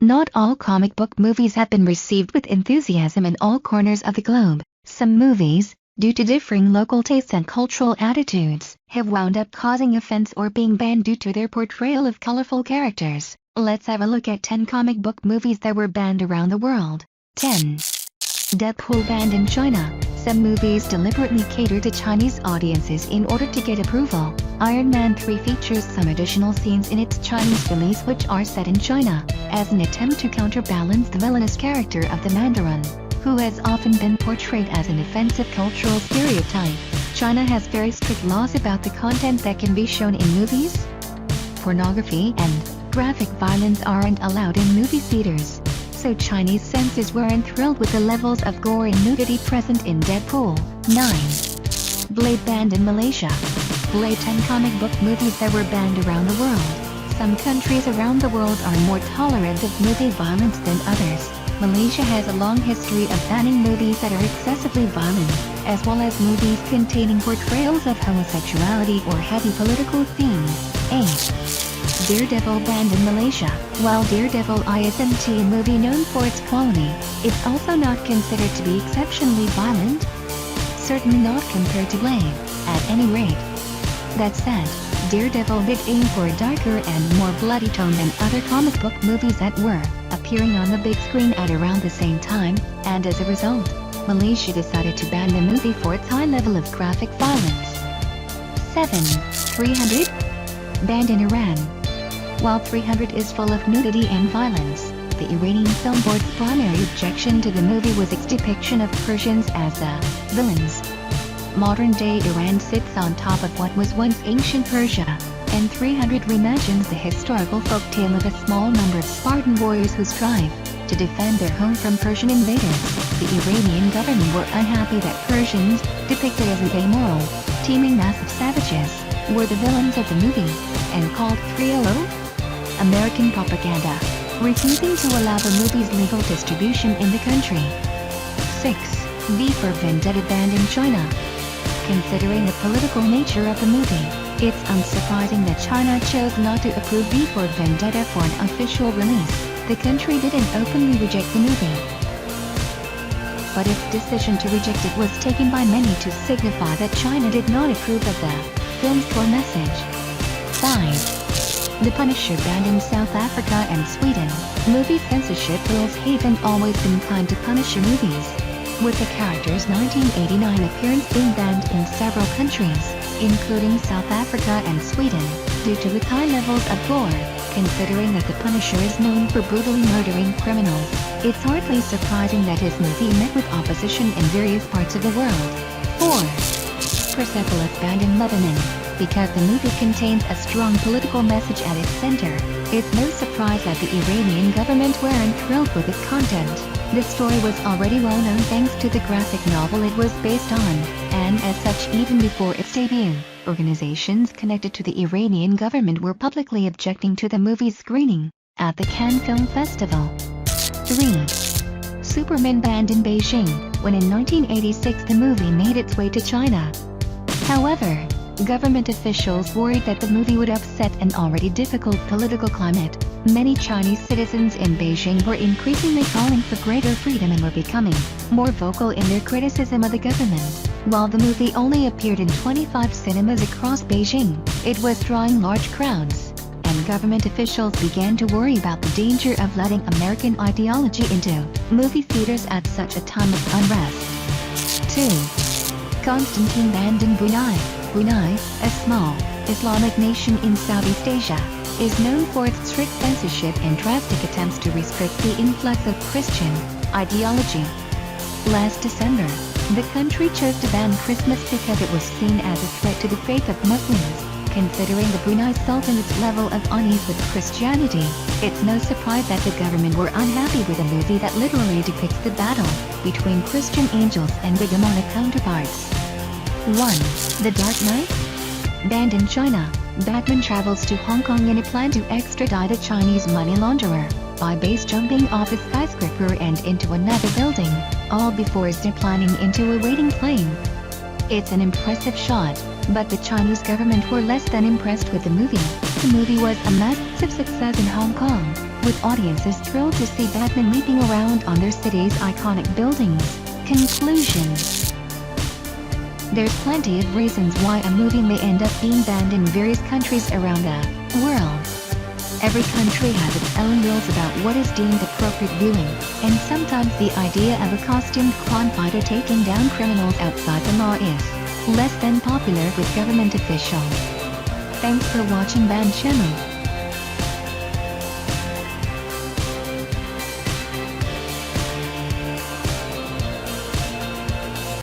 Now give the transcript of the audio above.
Not all comic book movies have been received with enthusiasm in all corners of the globe. Some movies, due to differing local tastes and cultural attitudes, have wound up causing offense or being banned due to their portrayal of colorful characters. Let's have a look at 10 comic book movies that were banned around the world. 10. Deadpool banned in China. Some movies deliberately cater to Chinese audiences in order to get approval. Iron Man 3 features some additional scenes in its Chinese release which are set in China, as an attempt to counterbalance the villainous character of the Mandarin, who has often been portrayed as an offensive cultural stereotype. China has very strict laws about the content that can be shown in movies. Pornography and graphic violence aren't allowed in movie theaters, so Chinese censors weren't thrilled with the levels of gore and nudity present in Deadpool. 9. Blade banned in Malaysia. Blade 10 comic book movies that were banned around the world. Some countries around the world are more tolerant of movie violence than others. Malaysia has a long history of banning movies that are excessively violent, as well as movies containing portrayals of homosexuality or heavy political themes. 8. Daredevil banned in Malaysia. While Daredevil isn't a movie known for its quality, it's also not considered to be exceptionally violent. Certainly not compared to Blade, at any rate. That said, Daredevil did aim for a darker and more bloody tone than other comic book movies that were appearing on the big screen at around the same time, and as a result, Malaysia decided to ban the movie for its high level of graphic violence. 7. 300? Banned in Iran. While 300 is full of nudity and violence, the Iranian Film Board's primary objection to the movie was its depiction of Persians as villains. Modern-day Iran sits on top of what was once ancient Persia, and 300 reimagines the historical folktale of a small number of Spartan warriors who strive to defend their home from Persian invaders. The Iranian government were unhappy that Persians, depicted as amoral, teeming mass of savages, were the villains of the movie, and called 300 American propaganda, refusing to allow the movie's legal distribution in the country. 6. V for Vendetta banned in China. Considering the political nature of the movie, it's unsurprising that China chose not to approve V for Vendetta for an official release. The country didn't openly reject the movie, but its decision to reject it was taken by many to signify that China did not approve of the film's core message. 5. The Punisher banned in South Africa and Sweden. Movie censorship rules haven't always been kind to Punisher movies, with the character's 1989 appearance being banned in several countries, including South Africa and Sweden, due to its high levels of gore. Considering that the Punisher is known for brutally murdering criminals, it's hardly surprising that his movie met with opposition in various parts of the world. 4. Persepolis banned in Lebanon. Because the movie contains a strong political message at its center, it's no surprise that the Iranian government weren't thrilled with its content. This story was already well known thanks to the graphic novel it was based on, and as such even before its debut, organizations connected to the Iranian government were publicly objecting to the movie's screening at the Cannes Film Festival. 3. Superman banned in Beijing. When in 1986 the movie made its way to China. However, government officials worried that the movie would upset an already difficult political climate. Many Chinese citizens in Beijing were increasingly calling for greater freedom and were becoming more vocal in their criticism of the government. While the movie only appeared in 25 cinemas across Beijing, it was drawing large crowds, and government officials began to worry about the danger of letting American ideology into movie theaters at such a time of unrest. 2. Constantine banned in Brunei. Brunei, a small Islamic nation in Southeast Asia, is known for its strict censorship and drastic attempts to restrict the influx of Christian ideology. Last December, the country chose to ban Christmas because it was seen as a threat to the faith of Muslims. Considering the Brunei Sultanate's level of unease with Christianity, it's no surprise that the government were unhappy with a movie that literally depicts the battle between Christian angels and their demonic counterparts. 1. The Dark Knight? Banned in China, Batman travels to Hong Kong in a plan to extradite a Chinese money launderer by base jumping off a skyscraper and into another building, all before ziplining into a waiting plane. It's an impressive shot, but the Chinese government were less than impressed with the movie. The movie was a massive success in Hong Kong, with audiences thrilled to see Batman leaping around on their city's iconic buildings. Conclusion: there's plenty of reasons why a movie may end up being banned in various countries around the world. Every country has its own rules about what is deemed appropriate viewing, and sometimes the idea of a costumed crime fighter taking down criminals outside the law is less than popular with government officials. Thanks for watching Band Channel.